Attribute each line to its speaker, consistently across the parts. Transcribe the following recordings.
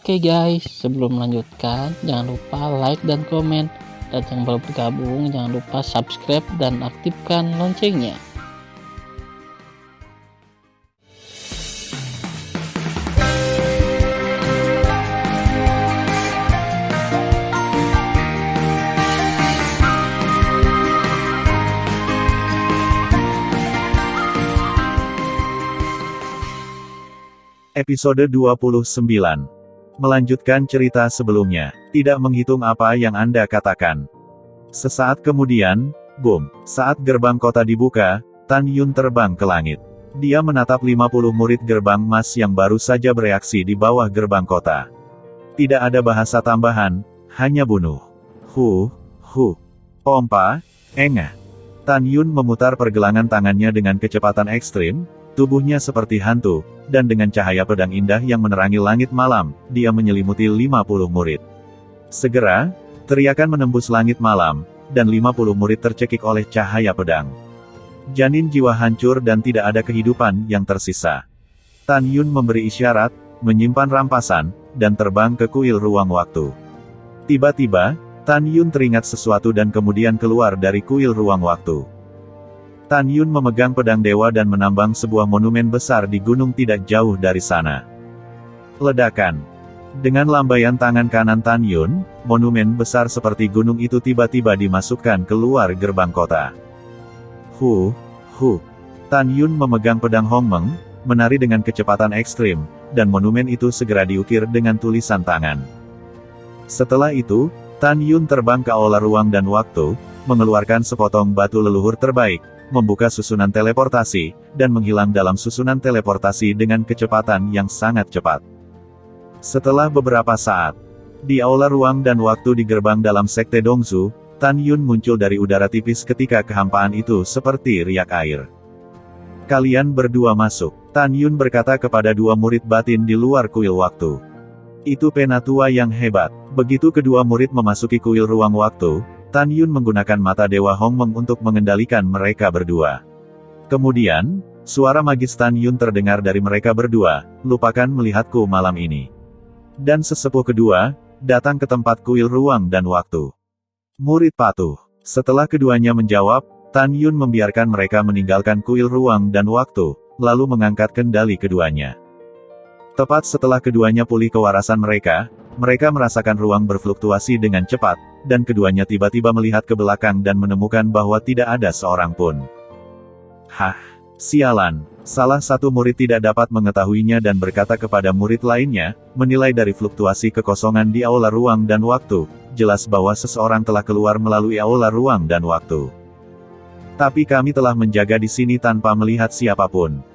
Speaker 1: Oke guys, sebelum melanjutkan, jangan lupa like dan komen. Dan yang baru bergabung, jangan lupa subscribe dan aktifkan loncengnya.
Speaker 2: Episode 29. Melanjutkan cerita sebelumnya, tidak menghitung apa yang Anda katakan. Sesaat kemudian, boom, saat gerbang kota dibuka, Tan Yun terbang ke langit. Dia menatap 50 murid gerbang emas yang baru saja bereaksi di bawah gerbang kota. Tidak ada bahasa tambahan, hanya bunuh. Pompa, engah. Tan Yun memutar pergelangan tangannya dengan kecepatan ekstrim, tubuhnya seperti hantu, dan dengan cahaya pedang indah yang menerangi langit malam, dia menyelimuti 50 murid. Segera, teriakan menembus langit malam, dan 50 murid tercekik oleh cahaya pedang. Janin jiwa hancur dan tidak ada kehidupan yang tersisa. Tan Yun memberi isyarat, menyimpan rampasan, dan terbang ke kuil ruang waktu. Tiba-tiba, Tan Yun teringat sesuatu dan kemudian keluar dari kuil ruang waktu. Tan Yun memegang pedang dewa dan menambang sebuah monumen besar di gunung tidak jauh dari sana. Ledakan. Dengan lambaian tangan kanan Tan Yun, monumen besar seperti gunung itu tiba-tiba dimasukkan keluar gerbang kota. Tan Yun memegang pedang Hongmeng, menari dengan kecepatan ekstrim, dan monumen itu segera diukir dengan tulisan tangan. Setelah itu, Tan Yun terbang ke aula ruang dan waktu, mengeluarkan sepotong batu leluhur terbaik, membuka susunan teleportasi, dan menghilang dalam susunan teleportasi dengan kecepatan yang sangat cepat. Setelah beberapa saat, di aula ruang dan waktu di gerbang dalam sekte Dongzu, Tan Yun muncul dari udara tipis ketika kehampaan itu seperti riak air. Kalian berdua masuk, Tan Yun berkata kepada dua murid batin di luar kuil waktu. Itu penatua yang hebat. Begitu kedua murid memasuki kuil ruang waktu, Tan Yun menggunakan mata Dewa Hongmeng untuk mengendalikan mereka berdua. Kemudian, suara magis Tan Yun terdengar dari mereka berdua, lupakan melihatku malam ini. Dan sesepuh kedua, datang ke tempat kuil ruang dan waktu. Murid patuh. Setelah keduanya menjawab, Tan Yun membiarkan mereka meninggalkan kuil ruang dan waktu, lalu mengangkat kendali keduanya. Tepat setelah keduanya pulih kewarasan mereka merasakan ruang berfluktuasi dengan cepat, dan keduanya tiba-tiba melihat ke belakang dan menemukan bahwa tidak ada seorang pun. Sialan. Salah satu murid tidak dapat mengetahuinya dan berkata kepada murid lainnya, menilai dari fluktuasi kekosongan di aula ruang dan waktu, jelas bahwa seseorang telah keluar melalui aula ruang dan waktu. Tapi kami telah menjaga di sini tanpa melihat siapapun.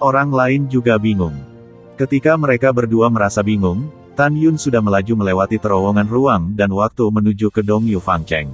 Speaker 2: Orang lain juga bingung. Ketika mereka berdua merasa bingung, Tan Yun sudah melaju melewati terowongan ruang dan waktu menuju ke Dongyu Fangcheng.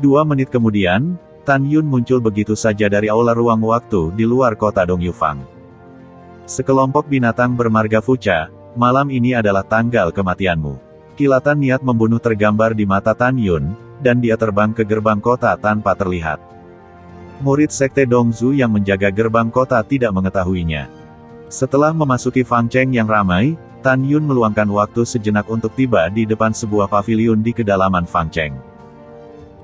Speaker 2: 2 menit kemudian, Tan Yun muncul begitu saja dari aula ruang waktu di luar kota Dongyu Fang. Sekelompok binatang bermarga Fucha, malam ini adalah tanggal kematianmu. Kilatan niat membunuh tergambar di mata Tan Yun, dan dia terbang ke gerbang kota tanpa terlihat. Murid sekte Dongzu yang menjaga gerbang kota tidak mengetahuinya. Setelah memasuki Fangcheng yang ramai, Tan Yun meluangkan waktu sejenak untuk tiba di depan sebuah paviliun di kedalaman Fangcheng.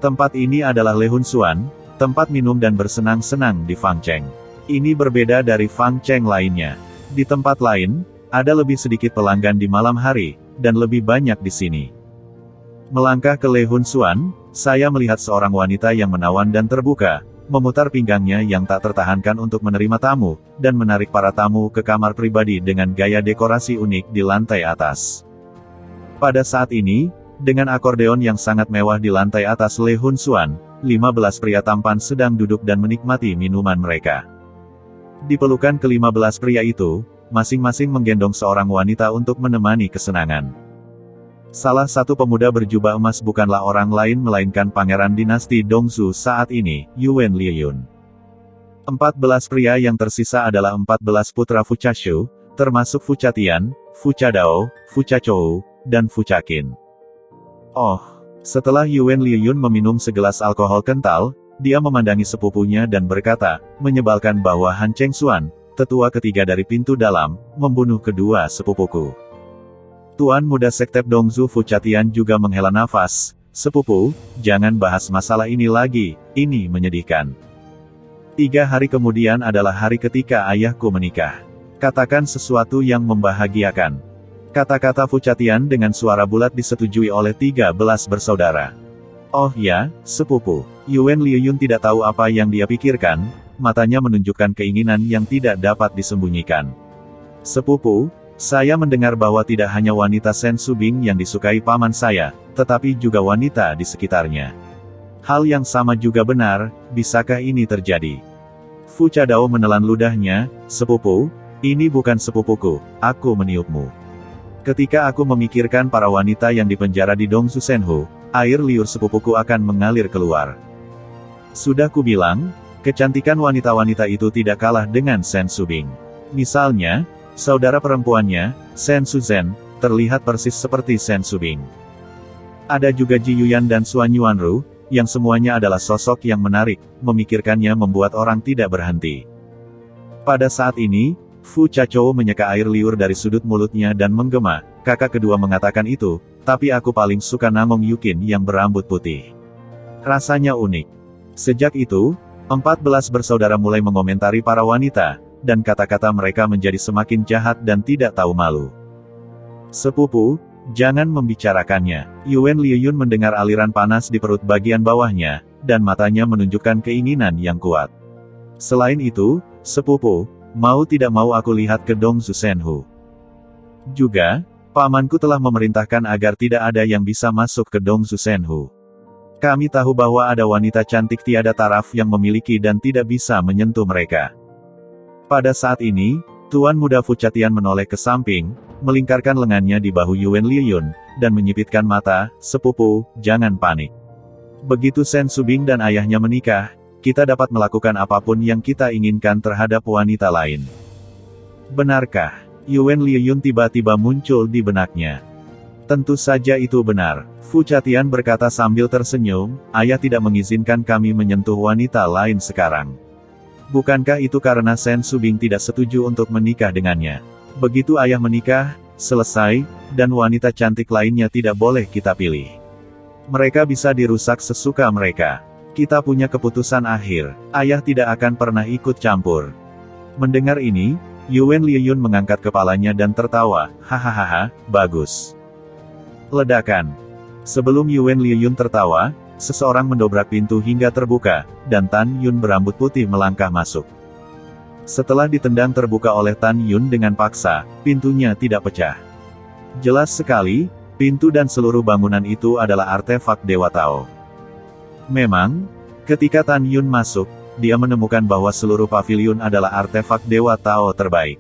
Speaker 2: Tempat ini adalah Lehun Xuan, tempat minum dan bersenang-senang di Fangcheng. Ini berbeda dari Fangcheng lainnya. Di tempat lain, ada lebih sedikit pelanggan di malam hari, dan lebih banyak di sini. Melangkah ke Lehun Xuan, saya melihat seorang wanita yang menawan dan terbuka, memutar pinggangnya yang tak tertahankan untuk menerima tamu, dan menarik para tamu ke kamar pribadi dengan gaya dekorasi unik di lantai atas. Pada saat ini, dengan akordeon yang sangat mewah di lantai atas Lehun Xuan, 15 pria tampan sedang duduk dan menikmati minuman mereka. Di pelukan ke-15 pria itu, masing-masing menggendong seorang wanita untuk menemani kesenangan. Salah satu pemuda berjubah emas bukanlah orang lain melainkan pangeran dinasti Dongzu saat ini, Yuan Liuyun. 14 pria yang tersisa adalah 14 putra Fuchashu, termasuk Fuchatian, Fuchadao, Fuchachou, dan Fuchakin. Setelah Yuan Liuyun meminum segelas alkohol kental, dia memandangi sepupunya dan berkata, menyebalkan bahwa Han Chengxuan, tetua ketiga dari pintu dalam, membunuh kedua sepupuku. Tuan Muda Sekte Dongzu Fuchatian juga menghela nafas. Sepupu, jangan bahas masalah ini lagi, ini menyedihkan. 3 hari kemudian adalah hari ketika ayahku menikah. Katakan sesuatu yang membahagiakan. Kata-kata Fuchatian dengan suara bulat disetujui oleh 13 bersaudara. Oh ya, sepupu. Yuan Liuyun tidak tahu apa yang dia pikirkan, matanya menunjukkan keinginan yang tidak dapat disembunyikan. Sepupu, saya mendengar bahwa tidak hanya wanita Sen Subing yang disukai paman saya, tetapi juga wanita di sekitarnya. Hal yang sama juga benar, bisakah ini terjadi? Fu Cadao menelan ludahnya, sepupu, ini bukan sepupuku, aku meniupmu. Ketika aku memikirkan para wanita yang dipenjara di Dongzu Senhu, air liur sepupuku akan mengalir keluar. Sudah kubilang, kecantikan wanita-wanita itu tidak kalah dengan Sen Subing. Misalnya, saudara perempuannya, Sen Suzhen, terlihat persis seperti Sen Subing. Ada juga Ji Yuyan dan Suan Yuanru, yang semuanya adalah sosok yang menarik, memikirkannya membuat orang tidak berhenti. Pada saat ini, Fu Chachou menyeka air liur dari sudut mulutnya dan menggema, kakak kedua mengatakan itu, tapi aku paling suka Namong Yukin yang berambut putih. Rasanya unik. Sejak itu, 14 bersaudara mulai mengomentari para wanita, dan kata-kata mereka menjadi semakin jahat dan tidak tahu malu. Sepupu, jangan membicarakannya. Yuan Liuyun mendengar aliran panas di perut bagian bawahnya, dan matanya menunjukkan keinginan yang kuat. Selain itu, sepupu, mau tidak mau aku lihat ke Dongzu Senhu. Juga, pamanku telah memerintahkan agar tidak ada yang bisa masuk ke Dongzu Senhu. Kami tahu bahwa ada wanita cantik tiada taraf yang memiliki dan tidak bisa menyentuh mereka. Pada saat ini, Tuan Muda Fuchatian menoleh ke samping, melingkarkan lengannya di bahu Yuan Liuyun, dan menyipitkan mata, sepupu, jangan panik. Begitu Sen Subing dan ayahnya menikah, kita dapat melakukan apapun yang kita inginkan terhadap wanita lain. Benarkah? Yuan Liuyun tiba-tiba muncul di benaknya. Tentu saja itu benar. Fuchatian berkata sambil tersenyum, ayah tidak mengizinkan kami menyentuh wanita lain sekarang. Bukankah itu karena Sen Subing tidak setuju untuk menikah dengannya? Begitu ayah menikah, selesai, dan wanita cantik lainnya tidak boleh kita pilih. Mereka bisa dirusak sesuka mereka. Kita punya keputusan akhir, ayah tidak akan pernah ikut campur. Mendengar ini, Yuan Liuyun mengangkat kepalanya dan tertawa, hahaha, bagus. Ledakan. Sebelum Yuan Liuyun tertawa, seseorang mendobrak pintu hingga terbuka, dan Tan Yun berambut putih melangkah masuk. Setelah ditendang terbuka oleh Tan Yun dengan paksa, pintunya tidak pecah. Jelas sekali, pintu dan seluruh bangunan itu adalah artefak Dewa Tao. Memang, ketika Tan Yun masuk, dia menemukan bahwa seluruh paviliun adalah artefak Dewa Tao terbaik.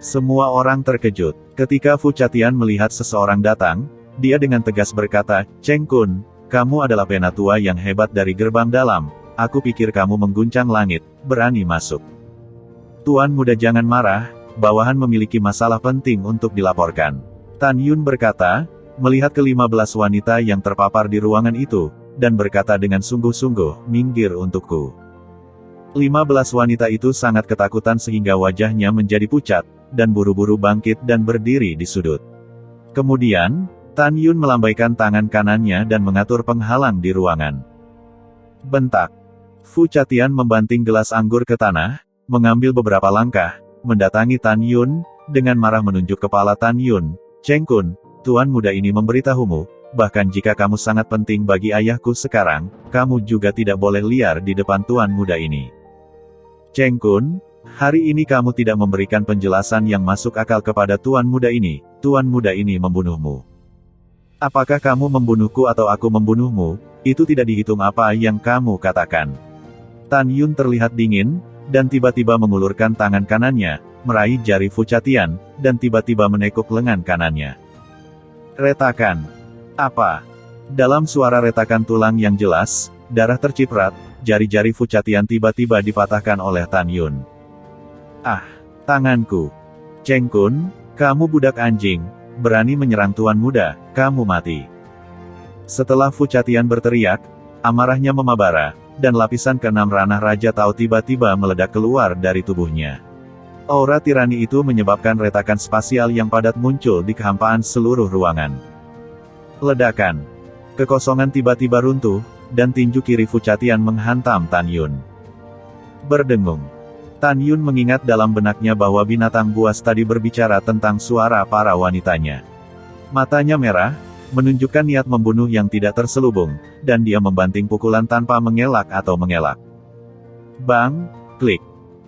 Speaker 2: Semua orang terkejut. Ketika Fuchatian melihat seseorang datang, dia dengan tegas berkata, Cheng Kun, kamu adalah penatua yang hebat dari gerbang dalam, aku pikir kamu mengguncang langit, berani masuk. Tuan Muda jangan marah, bawahan memiliki masalah penting untuk dilaporkan. Tan Yun berkata, melihat ke-15 wanita yang terpapar di ruangan itu, dan berkata dengan sungguh-sungguh, minggir untukku. 15 wanita itu sangat ketakutan sehingga wajahnya menjadi pucat, dan buru-buru bangkit dan berdiri di sudut. Kemudian, Tan Yun melambaikan tangan kanannya dan mengatur penghalang di ruangan. Bentak. Fuchatian membanting gelas anggur ke tanah, mengambil beberapa langkah, mendatangi Tan Yun, dengan marah menunjuk kepala Tan Yun, Cheng Kun, Tuan Muda ini memberitahumu, bahkan jika kamu sangat penting bagi ayahku sekarang, kamu juga tidak boleh liar di depan Tuan Muda ini. Cheng Kun, hari ini kamu tidak memberikan penjelasan yang masuk akal kepada Tuan Muda ini, Tuan Muda ini membunuhmu. Apakah kamu membunuhku atau aku membunuhmu, itu tidak dihitung apa yang kamu katakan. Tan Yun terlihat dingin, dan tiba-tiba mengulurkan tangan kanannya, meraih jari Fuchatian, dan tiba-tiba menekuk lengan kanannya. Retakan. Apa? Dalam suara retakan tulang yang jelas, darah terciprat, jari-jari Fuchatian tiba-tiba dipatahkan oleh Tan Yun. Ah, tanganku. Cheng Kun, kamu budak anjing, berani menyerang Tuan Muda, kamu mati. Setelah Fuchatian berteriak, amarahnya memabara, dan lapisan ke-6 ranah Raja Tao tiba-tiba meledak keluar dari tubuhnya. Aura tirani itu menyebabkan retakan spasial yang padat muncul di kehampaan seluruh ruangan. Ledakan. Kekosongan tiba-tiba runtuh, dan tinju kiri Fuchatian menghantam Tan Yun. Berdengung. Tan Yun mengingat dalam benaknya bahwa binatang buas tadi berbicara tentang suara para wanitanya. Matanya merah, menunjukkan niat membunuh yang tidak terselubung, dan dia membanting pukulan tanpa mengelak atau mengelak. Bang! Klik.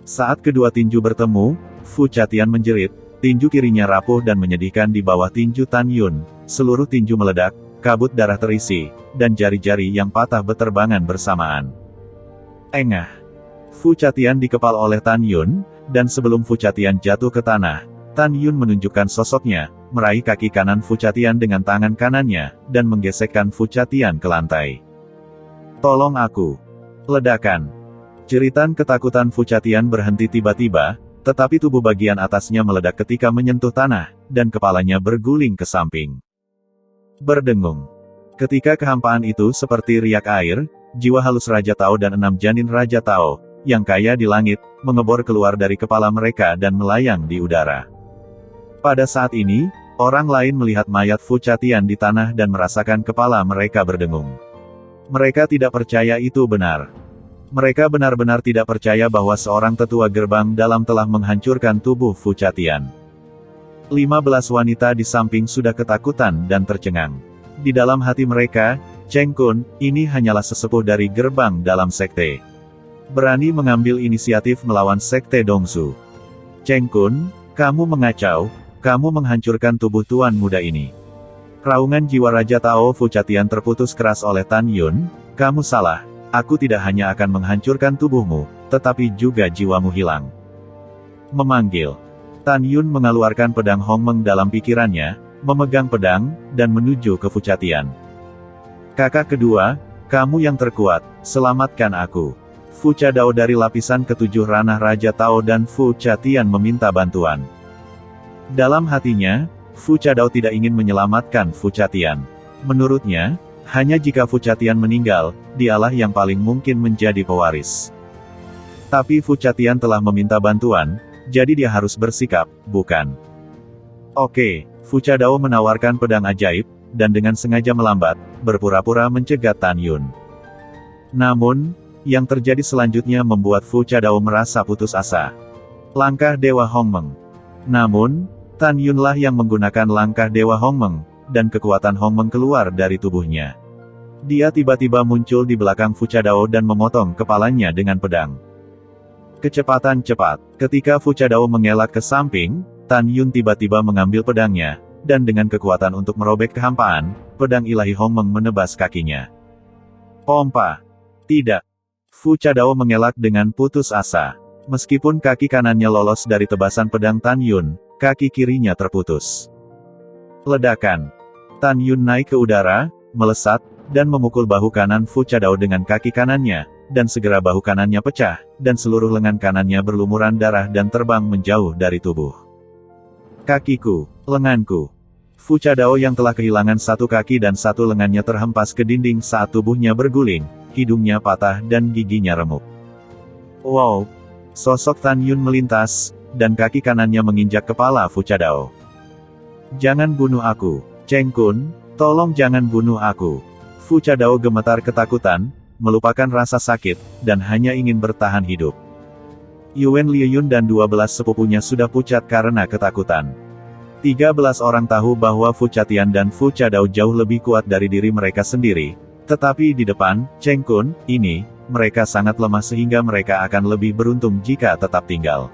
Speaker 2: Saat kedua tinju bertemu, Fuchatian menjerit, tinju kirinya rapuh dan menyedihkan di bawah tinju Tan Yun, seluruh tinju meledak, kabut darah terisi, dan jari-jari yang patah beterbangan bersamaan. Engah. Fuchatian dikepal oleh Tan Yun, dan sebelum Fuchatian jatuh ke tanah, Tan Yun menunjukkan sosoknya, meraih kaki kanan Fuchatian dengan tangan kanannya, dan menggesekkan Fuchatian ke lantai. Tolong aku. Ledakan. Jeritan ketakutan Fuchatian berhenti tiba-tiba, tetapi tubuh bagian atasnya meledak ketika menyentuh tanah, dan kepalanya berguling ke samping. Berdengung. Ketika kehampaan itu seperti riak air, jiwa halus Raja Tao dan 6 janin Raja Tao, yang kaya di langit, mengebor keluar dari kepala mereka dan melayang di udara. Pada saat ini, orang lain melihat mayat Fuchatian di tanah dan merasakan kepala mereka berdengung. Mereka tidak percaya itu benar. Mereka benar-benar tidak percaya bahwa seorang tetua gerbang dalam telah menghancurkan tubuh Fuchatian. 15 wanita di samping sudah ketakutan dan tercengang. Di dalam hati mereka, Cheng Kun, ini hanyalah sesepuh dari gerbang dalam sekte. Berani mengambil inisiatif melawan sekte Dongsu. Cheng Kun, kamu mengacau, kamu menghancurkan tubuh tuan muda ini. Raungan jiwa Raja Tao Fuchatian terputus keras oleh Tan Yun, kamu salah. Aku tidak hanya akan menghancurkan tubuhmu, tetapi juga jiwamu hilang. Memanggil. Tan Yun mengeluarkan pedang Hongmeng dalam pikirannya, memegang pedang, dan menuju ke Fuchatian. Kakak kedua, kamu yang terkuat, selamatkan aku. Fuchadao dari lapisan ketujuh ranah Raja Tao dan Fuchatian meminta bantuan. Dalam hatinya, Fuchadao tidak ingin menyelamatkan Fuchatian. Menurutnya, hanya jika Fuchatian meninggal, dialah yang paling mungkin menjadi pewaris. Tapi Fuchatian telah meminta bantuan, jadi dia harus bersikap, bukan? Oke, Fuchadao menawarkan pedang ajaib, dan dengan sengaja melambat, berpura-pura mencegat Tan Yun. Namun, yang terjadi selanjutnya membuat Fuchadao merasa putus asa. Langkah Dewa Hongmeng. Namun, Tan Yunlah yang menggunakan langkah Dewa Hongmeng, dan kekuatan Hongmeng keluar dari tubuhnya. Dia tiba-tiba muncul di belakang Fuchadao dan memotong kepalanya dengan pedang. Kecepatan cepat. Ketika Fuchadao mengelak ke samping, Tan Yun tiba-tiba mengambil pedangnya, dan dengan kekuatan untuk merobek kehampaan, pedang ilahi Hongmeng menebas kakinya. Pompa. Tidak. Fuchadao mengelak dengan putus asa. Meskipun kaki kanannya lolos dari tebasan pedang Tan Yun, kaki kirinya terputus. Ledakan. Tan Yun naik ke udara, melesat, dan memukul bahu kanan Fuchadao dengan kaki kanannya, dan segera bahu kanannya pecah, dan seluruh lengan kanannya berlumuran darah dan terbang menjauh dari tubuh. Kakiku, lenganku. Fuchadao yang telah kehilangan satu kaki dan satu lengannya terhempas ke dinding saat tubuhnya berguling, hidungnya patah dan giginya remuk. Wow! Sosok Tan Yun melintas, dan kaki kanannya menginjak kepala Fuchadao. Jangan bunuh aku, Cheng Kun, tolong jangan bunuh aku. Fuchadao gemetar ketakutan, melupakan rasa sakit, dan hanya ingin bertahan hidup. Yuan Liuyun dan 12 sepupunya sudah pucat karena ketakutan. 13 orang tahu bahwa Fuchatian dan Fuchadao jauh lebih kuat dari diri mereka sendiri, tetapi di depan, Cheng Kun, ini, mereka sangat lemah sehingga mereka akan lebih beruntung jika tetap tinggal.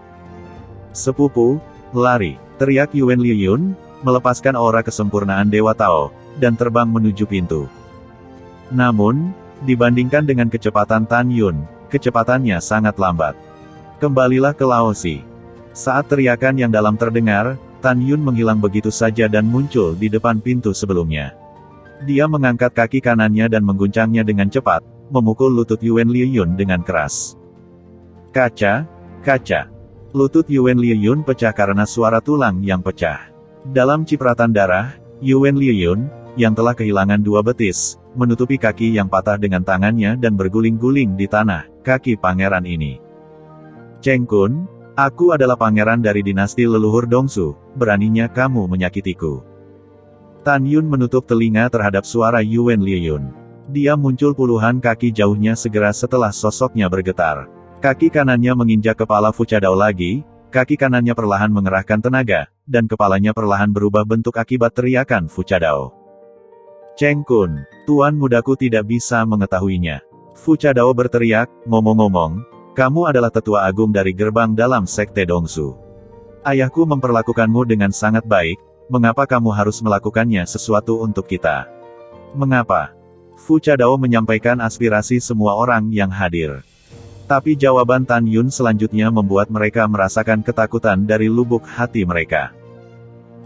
Speaker 2: Sepupu, lari, teriak Yuan Liuyun, melepaskan aura kesempurnaan Dewa Tao, dan terbang menuju pintu. Namun, dibandingkan dengan kecepatan Tan Yun, kecepatannya sangat lambat. Kembalilah ke Laosi. Saat teriakan yang dalam terdengar, Tan Yun menghilang begitu saja dan muncul di depan pintu sebelumnya. Dia mengangkat kaki kanannya dan mengguncangnya dengan cepat, memukul lutut Yuan Liuyun dengan keras. Kaca, kaca. Lutut Yuan Liuyun pecah karena suara tulang yang pecah. Dalam cipratan darah, Yuan Liuyun, yang telah kehilangan dua betis, menutupi kaki yang patah dengan tangannya dan berguling-guling di tanah, kaki pangeran ini. Cheng Kun, Aku adalah pangeran dari dinasti leluhur Dongsu, beraninya kamu menyakitiku. Tan Yun menutup telinga terhadap suara Yuan Liuyun. Dia muncul puluhan kaki jauhnya segera setelah sosoknya bergetar. Kaki kanannya menginjak kepala Fu Cadao lagi, kaki kanannya perlahan mengerahkan tenaga, dan kepalanya perlahan berubah bentuk akibat teriakan Fu Cadao. Cheng Kun, tuan mudaku tidak bisa mengetahuinya. Fu Cadao berteriak, ngomong-ngomong, kamu adalah tetua agung dari gerbang dalam sekte Dongsu. Ayahku memperlakukanmu dengan sangat baik, mengapa kamu harus melakukannya sesuatu untuk kita? Mengapa? Fu Cadao menyampaikan aspirasi semua orang yang hadir. Tapi jawaban Tan Yun selanjutnya membuat mereka merasakan ketakutan dari lubuk hati mereka.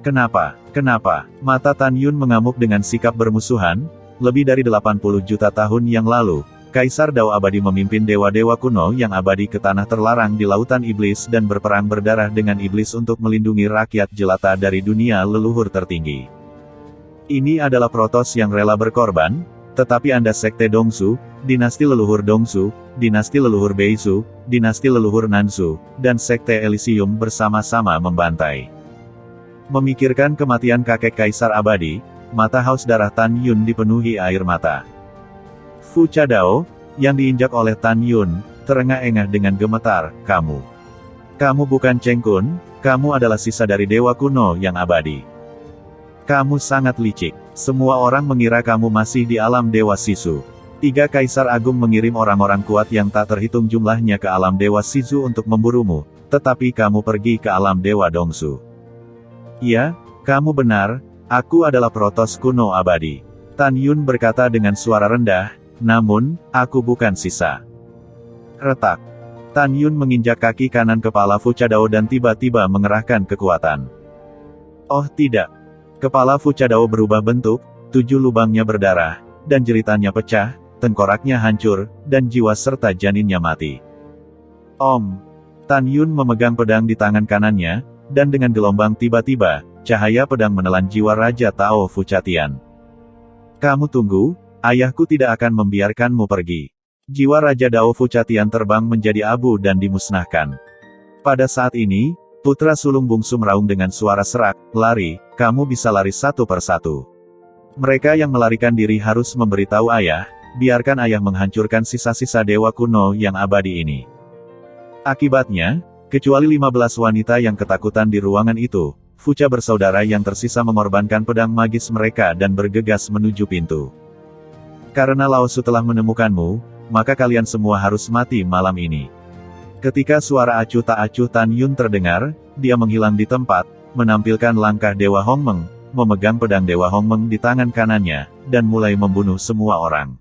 Speaker 2: Kenapa? Kenapa? Mata Tan Yun mengamuk dengan sikap bermusuhan. Lebih dari 80 juta tahun yang lalu, Kaisar Dao Abadi memimpin dewa-dewa kuno yang abadi ke tanah terlarang di lautan iblis dan berperang berdarah dengan iblis untuk melindungi rakyat jelata dari dunia leluhur tertinggi. Ini adalah Protoss yang rela berkorban, tetapi Anda sekte Dongsu, dinasti leluhur Dongsu, dinasti leluhur Beisu, dinasti leluhur Nansu, dan sekte Elysium bersama-sama membantai. Memikirkan kematian kakek Kaisar Abadi, mata haus darah Tan Yun dipenuhi air mata. Fu Cadao, yang diinjak oleh Tan Yun, terengah-engah dengan gemetar, Kamu bukan Cheng Kun, kamu adalah sisa dari dewa kuno yang abadi. Kamu sangat licik. Semua orang mengira kamu masih di alam Dewa Sisu. 3 Kaisar Agung mengirim orang-orang kuat yang tak terhitung jumlahnya ke alam Dewa Sisu untuk memburumu, tetapi kamu pergi ke alam Dewa Dongsu. Ya, kamu benar, aku adalah Protoss kuno abadi. Tan Yun berkata dengan suara rendah, namun, aku bukan sisa. Retak. Tan Yun menginjak kaki kanan kepala Fu Cadao dan tiba-tiba mengerahkan kekuatan. Oh tidak. Kepala Fu Cadao berubah bentuk, 7 lubangnya berdarah, dan jeritannya pecah, tengkoraknya hancur, dan jiwa serta janinnya mati. Om. Tan Yun memegang pedang di tangan kanannya, dan dengan gelombang tiba-tiba, cahaya pedang menelan jiwa Raja Tao Fu Catian. Kamu tunggu, ayahku tidak akan membiarkanmu pergi. Jiwa Raja Dao Fu Catian terbang menjadi abu dan dimusnahkan. Pada saat ini, putra sulung bungsu meraung dengan suara serak, lari, kamu bisa lari satu persatu. Mereka yang melarikan diri harus memberitahu ayah, biarkan ayah menghancurkan sisa-sisa dewa kuno yang abadi ini. Akibatnya, kecuali 15 wanita yang ketakutan di ruangan itu, Fuca bersaudara yang tersisa mengorbankan pedang magis mereka dan bergegas menuju pintu. Karena Laosu telah menemukanmu, maka kalian semua harus mati malam ini. Ketika suara acuh tak acuh Tan Yun terdengar, dia menghilang di tempat, menampilkan langkah Dewa Hongmeng, memegang pedang Dewa Hongmeng di tangan kanannya, dan mulai membunuh semua orang.